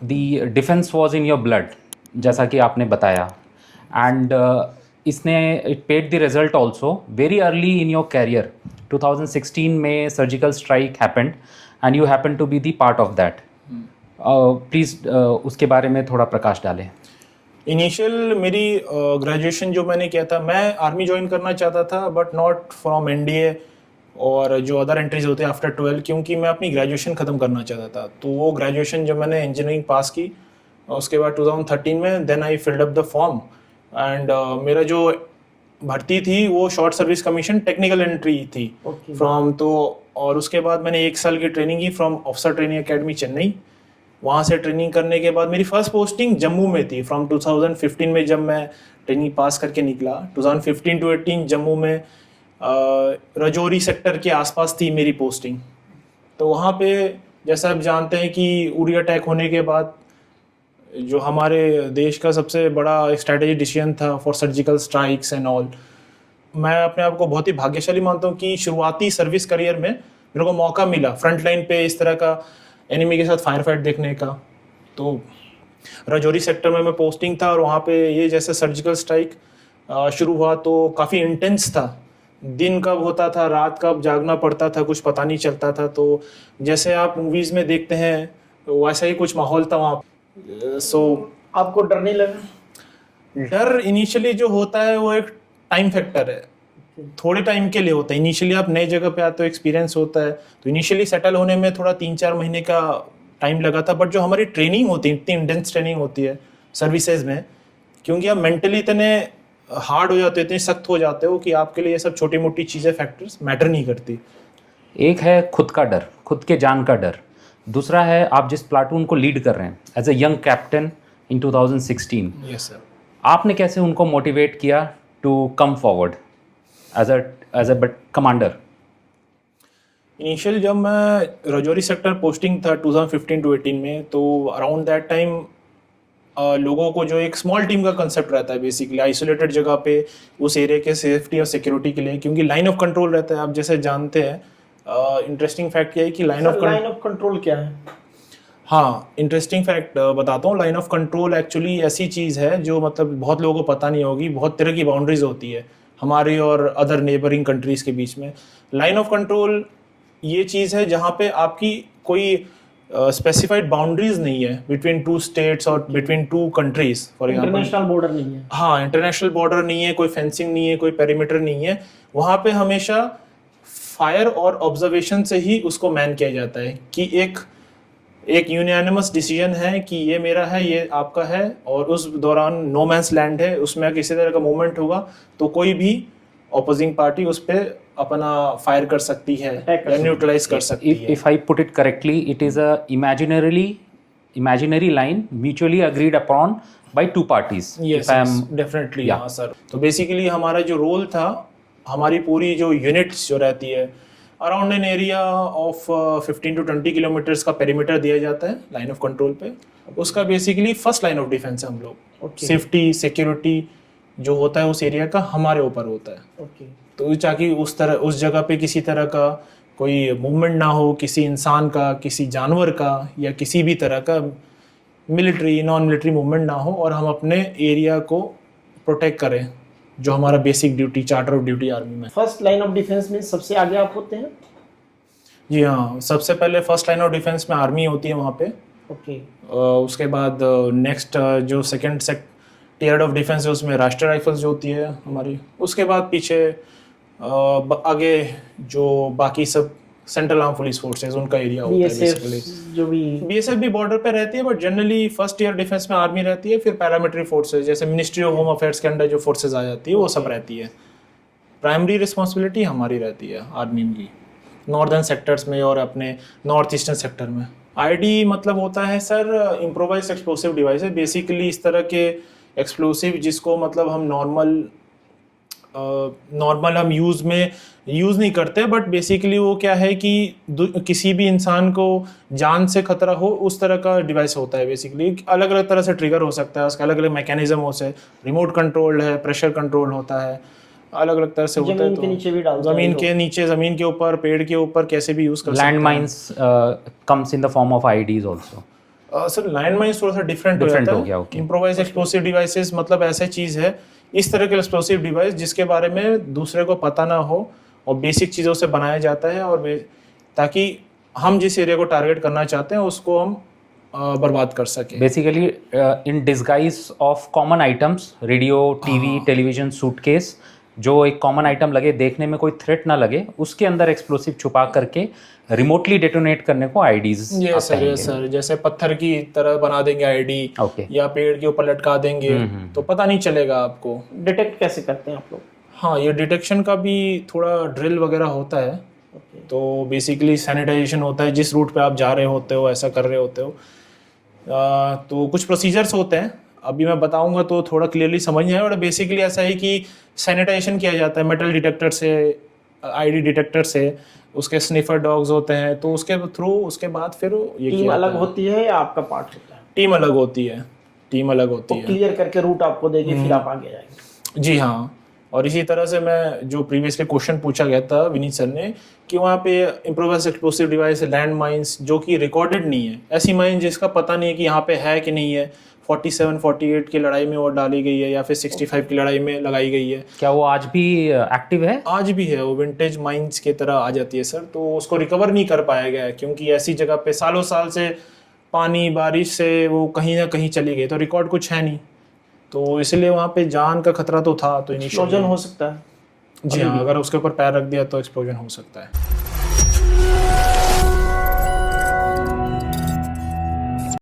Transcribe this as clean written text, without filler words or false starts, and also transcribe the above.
The defence was in your blood, जैसा कि आपने बताया, एंड इसने it paid the result also very early in your career. 2016 में surgical strike happened and you happen to be the part of that. Please उसके बारे में थोड़ा प्रकाश डालें। इनिशियल मेरी ग्रेजुएशन जो मैंने किया था, मैं आर्मी ज्वाइन करना चाहता था बट नॉट फ्रॉम एनडीए और जो अदर एंट्रीज होते हैं आफ्टर 12, क्योंकि मैं अपनी ग्रेजुएशन ख़त्म करना चाहता था। तो वो ग्रेजुएशन जब मैंने इंजीनियरिंग पास की उसके बाद 2013 में then I filled up the form and मेरा जो भर्ती थी वो short service commission technical entry थी फ्रॉम तो। और उसके बाद मैंने 1 साल की ट्रेनिंग की from officer training academy Chennai. वहाँ से ट्रेनिंग करने के बाद मेरी फर्स्ट पोस्टिंग जम्मू में थी फ्रॉम 2015 में, जब मैं ट्रेनिंग पास करके निकला 2015 to 18 जम्मू में राजौरी सेक्टर के आसपास थी मेरी पोस्टिंग। तो वहाँ पे जैसा आप जानते हैं कि उरी अटैक होने के बाद जो हमारे देश का सबसे बड़ा स्ट्रैटेजी डिसीजन था for surgical strikes and all, मैं अपने आप को बहुत ही भाग्यशाली मानता हूँ कि शुरुआती सर्विस करियर में मेरे को मौका मिला फ्रंट लाइन पे इस तरह का एनिमी के साथ फायर फाइट देखने का। तो राजौरी सेक्टर में मैं पोस्टिंग था और वहाँ पे ये जैसे सर्जिकल स्ट्राइक शुरू हुआ तो काफ़ी इंटेंस था। दिन कब होता था, रात कब जागना पड़ता था, कुछ पता नहीं चलता था। तो जैसे आप मूवीज़ में देखते हैं वैसा ही कुछ माहौल था वहाँ। सो आपको डर नहीं लगा? डर इनिशियली जो होता है वो एक टाइम फैक्टर है, थोड़े टाइम के लिए होता है। इनिशियली आप नए जगह पे आते हो, एक्सपीरियंस होता है, तो इनिशियली सेटल होने में थोड़ा 3-4 महीने का टाइम लगा था। बट जो हमारी ट्रेनिंग होती है, इतनी इंटेंस ट्रेनिंग होती है सर्विसेज में, क्योंकि आप मेंटली इतने हार्ड हो जाते हो, इतने सख्त हो जाते हो कि आपके लिए ये सब छोटी मोटी चीज़ें फैक्टर्स मैटर नहीं करती। एक है खुद का डर, खुद के जान का डर। दूसरा है आप जिस प्लाटून को लीड कर रहे हैं as a young captain in 2016। Yes sir. आपने कैसे उनको मोटिवेट किया to come forward as a commander? Initial जब मैं राजौरी सेक्टर पोस्टिंग था 2015 to 18 में, तो अराउंड दैट टाइम लोगों को जो एक स्मॉल टीम का कंसेप्ट रहता है बेसिकली आइसोलेटेड जगह पे उस एरिया के सेफ्टी और सिक्योरिटी के लिए, क्योंकि लाइन ऑफ कंट्रोल रहता है। आप जैसे जानते हैं इंटरेस्टिंग फैक्ट ये है कि लाइन ऑफ कंट्रोल क्या है? हाँ, इंटरेस्टिंग फैक्ट बताता हूँ। लाइन ऑफ कंट्रोल एक्चुअली ऐसी चीज़ है जो मतलब बहुत लोगों को पता नहीं होगी। बहुत तरह की बाउंड्रीज होती है हमारी और अदर नेबरिंग कंट्रीज़ के बीच में। लाइन ऑफ कंट्रोल ये चीज़ है जहाँ पे आपकी कोई स्पेसिफाइड बाउंड्रीज नहीं है बिटवीन 2 स्टेट्स और between 2 countries. For example international border नहीं है। हाँ, इंटरनेशनल बॉर्डर नहीं है, कोई फेंसिंग नहीं है, कोई पेरीमीटर नहीं है। वहाँ पे हमेशा फायर और ऑब्जर्वेशन से ही उसको मैन किया जाता है कि एक यूनियनिमस डिसीजन है कि ये मेरा है, ये आपका है, और उस दौरान नो मैंस लैंड है, उसमें किसी तरह का मूवमेंट होगा तो कोई भी ऑपोजिंग पार्टी उस पर अपना फायर कर सकती है या न्यूट्रलाइज कर सकती है। If I put it correctly, it is a imaginary line mutually agreed upon by 2 parties. Yes, definitely, हाँ सर। तो बेसिकली हमारा जो रोल था, हमारी पूरी जो यूनिट्स जो रहती है around an area of 15 to 20 kilometres का पेरीमीटर दिया जाता है लाइन ऑफ कंट्रोल पे। उसका basically first line of defence है हम लोग। सेफ्टी सिक्योरिटी जो होता है उस एरिया का हमारे ऊपर होता है। तो ताकि उस जगह पे किसी तरह का कोई मूवमेंट ना हो, किसी इंसान का, किसी जानवर का या किसी भी तरह का मिलिट्री नॉन मिलिट्री मूवमेंट ना हो, और हम अपने एरिया को प्रोटेक्ट करें, जो हमारा basic duty, charter of duty army में। फर्स्ट लाइन ऑफ डिफेंस में सबसे आगे आप होते हैं? जी हाँ, सबसे पहले फर्स्ट लाइन ऑफ डिफेंस में आर्मी होती है वहाँ पे। उसके बाद नेक्स्ट जो सेकेंड टियर ऑफ डिफेंस है उसमें राष्ट्रीय राइफल्स जो होती है हमारी। उसके बाद पीछे आगे जो बाकी सब सेंट्रल आर्म पुलिस फोर्सेस उनका एरिया होता है बेसिकली। जो भी बीएसएफ भी बॉर्डर पे रहती है, but generally first year defence में आर्मी रहती है, फिर पैरामिलिट्री फोर्सेस जैसे मिनिस्ट्री ऑफ होम अफेयर्स के अंडर जो फोर्सेस आ जाती है वो सब रहती है। प्राइमरी रिस्पॉन्सिबिलिटी हमारी रहती है आर्मी की नॉर्दर्न सेक्टर्स में और अपने नॉर्थ ईस्टर्न सेक्टर में। आईडी मतलब होता है सर इम्प्रोवाइज्ड एक्सप्लोसिव डिवाइस है, बेसिकली इस तरह के एक्सप्लोसिव जिसको मतलब हम नॉर्मल हम यूज़ नहीं करते, बट बेसिकली वो क्या है कि किसी भी इंसान को जान से खतरा हो उस तरह का डिवाइस होता है। बेसिकली अलग अलग तरह से ट्रिगर हो सकता है, उसका अलग अलग मैकेनिज्म हो से रिमोट कंट्रोल है, प्रेशर कंट्रोल होता है, अलग अलग तरह से होता है। तो जमीन के नीचे, जमीन के ऊपर, पेड़ के ऊपर कैसे भी यूज़ कर सकते हैं। Land mines comes in the form of IEDs also. Sir land mines थोड़ा सा डिफरेंट हो Different जाता हो है। गया, okay. इम्प्रोवाइज एक्सप्लोसिव डिवाइसेस मतलब ऐसा चीज़ है, इस तरह के एक्सप्लोसिव डिवाइस जिसके बारे में दूसरे को पता ना हो और बेसिक चीज़ों से बनाया जाता है और ताकि हम जिस एरिया को टारगेट करना चाहते हैं उसको हम बर्बाद कर सकें। Basically in disguise of common items, radio, TV, television, suitcase, जो एक कॉमन आइटम लगे, देखने में कोई थ्रेट ना लगे, उसके अंदर एक्सप्लोसिव छुपा करके रिमोटली डेटोनेट करने को आईडीज। यस सर, जैसे पत्थर की तरह बना देंगे आईडी, ओके। या पेड़ के ऊपर लटका देंगे तो पता नहीं चलेगा आपको। डिटेक्ट कैसे करते हैं आप लोग? हाँ, ये डिटेक्शन का भी थोड़ा ड्रिल वगैरह होता है। तो बेसिकली सैनिटाइजेशन होता है, जिस रूट पे आप जा रहे होते हो, ऐसा कर रहे होते हो, तो कुछ प्रोसीजर्स होते हैं, अभी मैं बताऊंगा तो थोड़ा क्लियरली समझ नहीं आएगा। बेसिकली ऐसा है कि सैनिटाइजेशन किया जाता है मेटल डिटेक्टर से, आईडी डिटेक्टर से, उसके स्निफर डॉग्स होते हैं, तो उसके थ्रू उसके बाद फिर ये टीम अलग होती है या आपका पार्ट होता है? टीम अलग होती है, टीम अलग होती है। क्लियर करके रूट आपको देगी, फिर आप आगे जाएंगे। जी हाँ। और इसी तरह से मैं जो प्रीवियसली क्वेश्चन पूछा गया था विनीत सर ने कि वहाँ पे improvised explosive device, land mines जो कि रिकॉर्डेड नहीं है, ऐसी माइन जिसका पता नहीं है कि यहाँ पे है कि नहीं है, 47-48 की लड़ाई में वो डाली गई है या फिर 65 की लड़ाई में लगाई गई है। क्या वो आज भी एक्टिव है? आज भी है, वो विंटेज माइंस की तरह आ जाती है सर। तो उसको रिकवर नहीं कर पाया गया है क्योंकि ऐसी जगह पे सालों साल से पानी बारिश से वो कहीं ना कहीं चली गई, तो रिकॉर्ड कुछ है नहीं, तो इसलिए वहाँ पे जान का खतरा तो था। तो एक्सप्लोजन हो सकता है। जी हाँ, अगर उसके ऊपर पैर रख दिया तो एक्सप्लोजन हो सकता है।